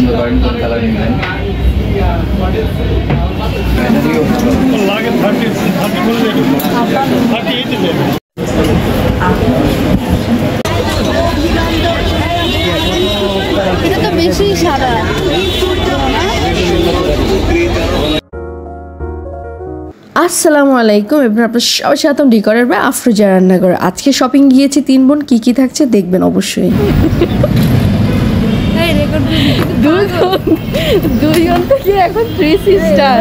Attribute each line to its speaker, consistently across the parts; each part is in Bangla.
Speaker 1: এটা তো বেশি সাদা। আসসালামু আলাইকুম, এবার আপনার সবার সাথে ডিকরের বা আফরোজা রান্নাঘর। আজকে শপিং গিয়েছি 3 বোন, কি কি থাকছে দেখবেন অবশ্যই। দুইজন থেকে এখন 3 স্টার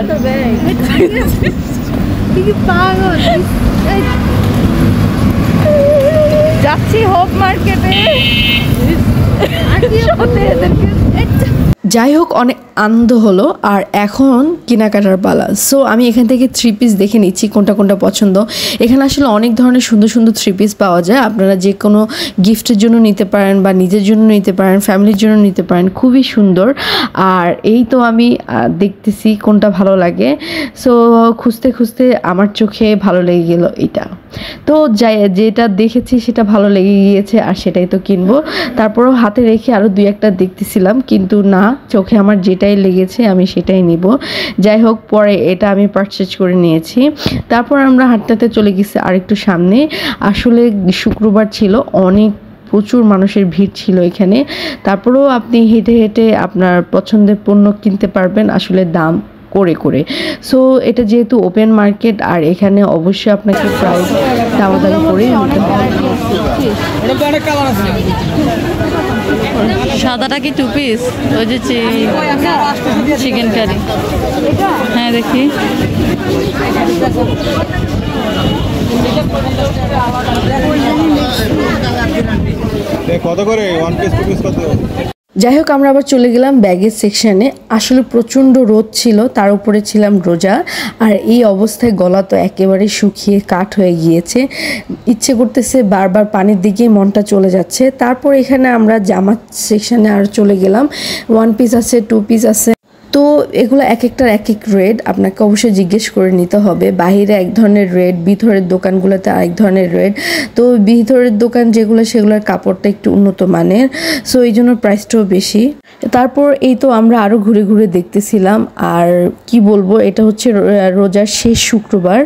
Speaker 1: যাচ্ছি হোপ মার্কেটে। যাই হোক, অনেক আনন্দ হলো আর এখন কেনাকাটার পালা। সো আমি এখান থেকে 3 পিস দেখে নিচ্ছি কোনটা কোনটা পছন্দ। এখানে আসলে অনেক ধরনের সুন্দর সুন্দর 3 পিস পাওয়া যায়। আপনারা যে কোনো গিফটের জন্য নিতে পারেন বা নিজের জন্য নিতে পারেন, ফ্যামিলির জন্য নিতে পারেন, খুবই সুন্দর। আর এই তো আমি দেখতেছি কোনটা ভালো লাগে। সো খুঁজতে খুঁজতে আমার চোখে ভালো লেগে গেল এটা। তো যেটা দেখেছি সেটা ভালো লেগে গিয়েছে আর সেটাই তো কিনবো। তারপরেও হাতে রেখে আরও 2-1টা দেখতেছিলাম, কিন্তু না, চোখে আমার যেটাই লেগেছে আমি সেটাই নিব। যাই হোক, পরে এটা আমি পারচেজ করে নিয়েছি। তারপর আমরা হাঁটতে চলে গেছি আরেকটু সামনে। আসলে শুক্রবার ছিল, প্রচুর মানুষের ভিড় ছিল এখানে। তারপরেও আপনি হেঁটে হেঁটে আপনার পছন্দের পণ্য কিনতে পারবেন আসলে দাম করে করে। সো এটা যেহেতু ওপেন মার্কেট আর এখানে অবশ্যই আপনাকে প্রাইস দামাদামি করে নিতে হবে।
Speaker 2: সাদাটা কি 2 পিস? ওই যে চিকেন কারি। হ্যাঁ দেখি।
Speaker 3: কত করে 1 পিস 2 পিস কত?
Speaker 1: যাই হোক, আমরা আবার চলে গেলাম ব্যাগের সেকশানে। আসলে প্রচণ্ড রোদ ছিল, তার উপরে ছিলাম রোজা, আর এই অবস্থায় গলা তো একেবারে শুকিয়ে কাঠ হয়ে গিয়েছে। ইচ্ছে করতেছে বারবার পানির দিকেই মনটা চলে যাচ্ছে। তারপর এখানে আমরা জামা সেকশানে আর চলে গেলাম। 1 পিস আছে, 2 পিস আছে। তো এগুলো এক একটার এক এক রেট, আপনাকে অবশ্যই জিজ্ঞেস করে নিতে হবে। বাহিরে এক ধরনের রেট, ভিতরের দোকানগুলোতে আরেক ধরনের রেট। তো ভিতরের দোকান যেগুলো, সেগুলোর কাপড়টা একটু উন্নত মানের, সো এই জন্য প্রাইসটাও বেশি। তারপর এই তো আমরা আরও ঘুরে ঘুরে দেখতেছিলাম। আর কি বলবো, এটা হচ্ছে রোজার শেষ শুক্রবার।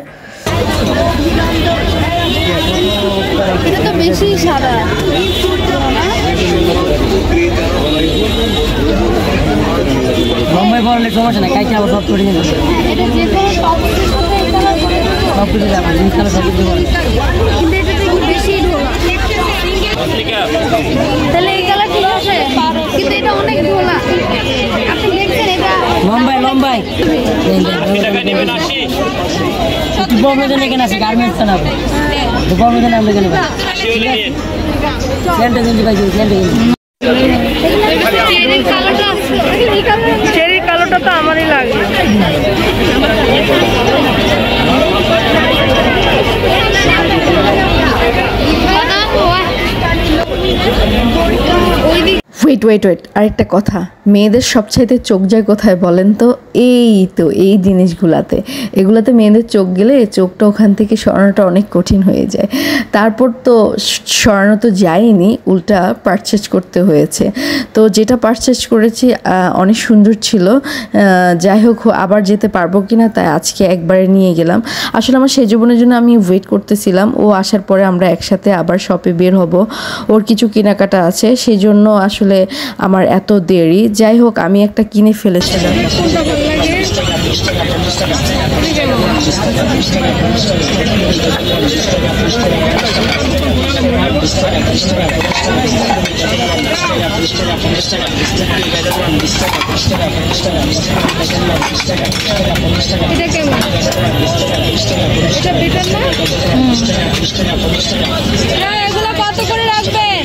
Speaker 4: এটা তো বেশি সাদা।
Speaker 5: মুম্বাই বললে সমস্যা নাই, কাইতে আবার সব করে নিয়ে যাবে।
Speaker 4: এটা যে কোনো টপসের সাথে এই কালার করে দেবো।
Speaker 5: সব কিছু যাবে, জিনিস কালার সব কিছু যাবে।
Speaker 4: কিন্তু এটা তো একটু বেশি ঢোলা। তাহলে এই কালার ঠিক আছে, কিন্তু এটা অনেক ঢোলা। আপনি দেখছেন এটা
Speaker 5: মুম্বাই লম্বাই প্রবলেম এখানে আছে, গার্মেন্টস না প্রবলেম আমরা এখানে সেন্টার কিন্তু পাইছি, সেন্টার
Speaker 2: চেরি কালোটা তো আমারই লাগে।
Speaker 1: ওয়েট, আরেকটা কথা, মেয়েদের সবচাইতে চোখ যায় কোথায় বলেন তো? এই জিনিসগুলাতে। এগুলাতে মেয়েদের চোখ গেলে চোখটা ওখান থেকে সরানোটা অনেক কঠিন হয়ে যায়। তারপর তো সরানো তো যায়নি, উল্টা পারচেজ করতে হয়েছে। তো যেটা পারচেজ করেছি অনেক সুন্দর ছিল। যাই হোক, আবার যেতে পারবো কিনা তাই আজকে একবারে নিয়ে গেলাম। আসলে আমার সেজবনের জন্য আমি ওয়েট করতেছিলাম, ও আসার পরে আমরা একসাথে আবার শপে বের হব। ওর কিছু কেনাকাটা আছে, সেই জন্য আসলে আমার এত দেরি। যাই হোক, আমি একটা কিনে ফেলেছিলাম।
Speaker 4: এটা কেমন? এটা বেটার না? এগুলো কত করে রাখবেন?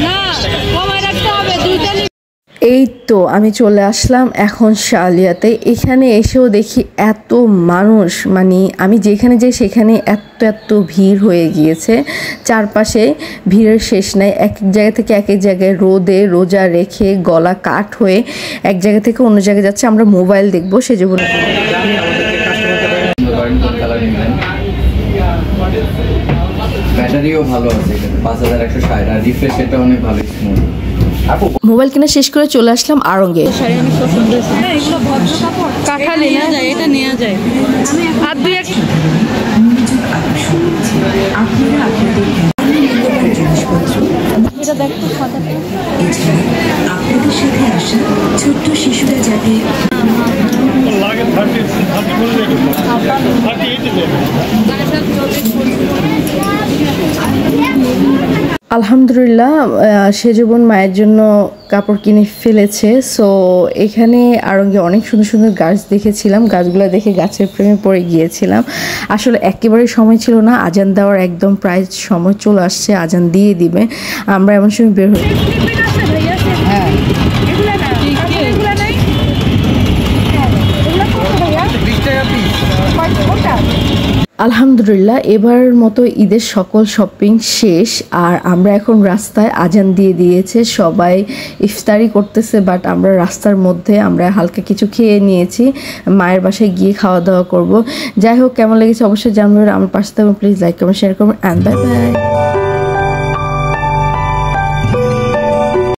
Speaker 4: না, কমায় রাখতে হবে, দুইটা।
Speaker 1: এই তো আমি চলে আসলাম এখন শালিয়াতে। এখানে এসেও দেখি এত মানুষ, মানে আমি যেখানে যাই সেখানে এত ভিড় হয়ে গিয়েছে। চারপাশে ভিড়ের শেষ নাই। এক এক জায়গা থেকে এক এক জায়গায় রোদে রোজা রেখে গলা কাঠ হয়ে এক জায়গা থেকে অন্য জায়গায় যাচ্ছে। আমরা মোবাইল দেখবো, সেজন্য
Speaker 6: ব্যাটারিও ভালো আছে, 5160, আর রিফ্রেশ রেটটা অনেক ভালো, স্মুথ।
Speaker 1: মোবাইল কেনা শেষ করে চলে আসলাম আড়ঙ্গে।
Speaker 2: শাড়ি অনেক পছন্দ হয়েছে। কাঁঠালি না যায়, এটা নেওয়া যায়। আর দুই এক
Speaker 6: ছোট্ট শিশুরা যাতে
Speaker 1: আলহামদুলিল্লাহ সেজবন মায়ের জন্য কাপড় কিনে ফেলেছে। সো এখানে আড়ঙ্গে অনেক সুন্দর সুন্দর গাছ দেখেছিলাম, গাছগুলো দেখে গাছের প্রেমে পড়ে গিয়েছিলাম। আসলে একেবারে সময় ছিল না, আজান দেওয়ার একদম প্রায় সময় চলে আসছে, আজান দিয়ে দিবে। আমরা এমন সময় বের হই। আলহামদুলিল্লাহ এবার মতো ঈদের সকল শপিং শেষ, আর আমরা এখন রাস্তায়, আজান দিয়ে দিয়েছে, সবাই ইফতারি করতেছে, বাট আমরা রাস্তার মধ্যে আমরা হালকা কিছু খেয়ে নিয়েছি, মায়ের বাসায় গিয়ে খাওয়া দাওয়া করব। যাই হোক, কেমন লেগেছে অবশ্যই জানবেন। আমার পাশে থাকবেন, প্লিজ লাইক কমেন্ট শেয়ার করবেন, অ্যান্ড বাই বাই।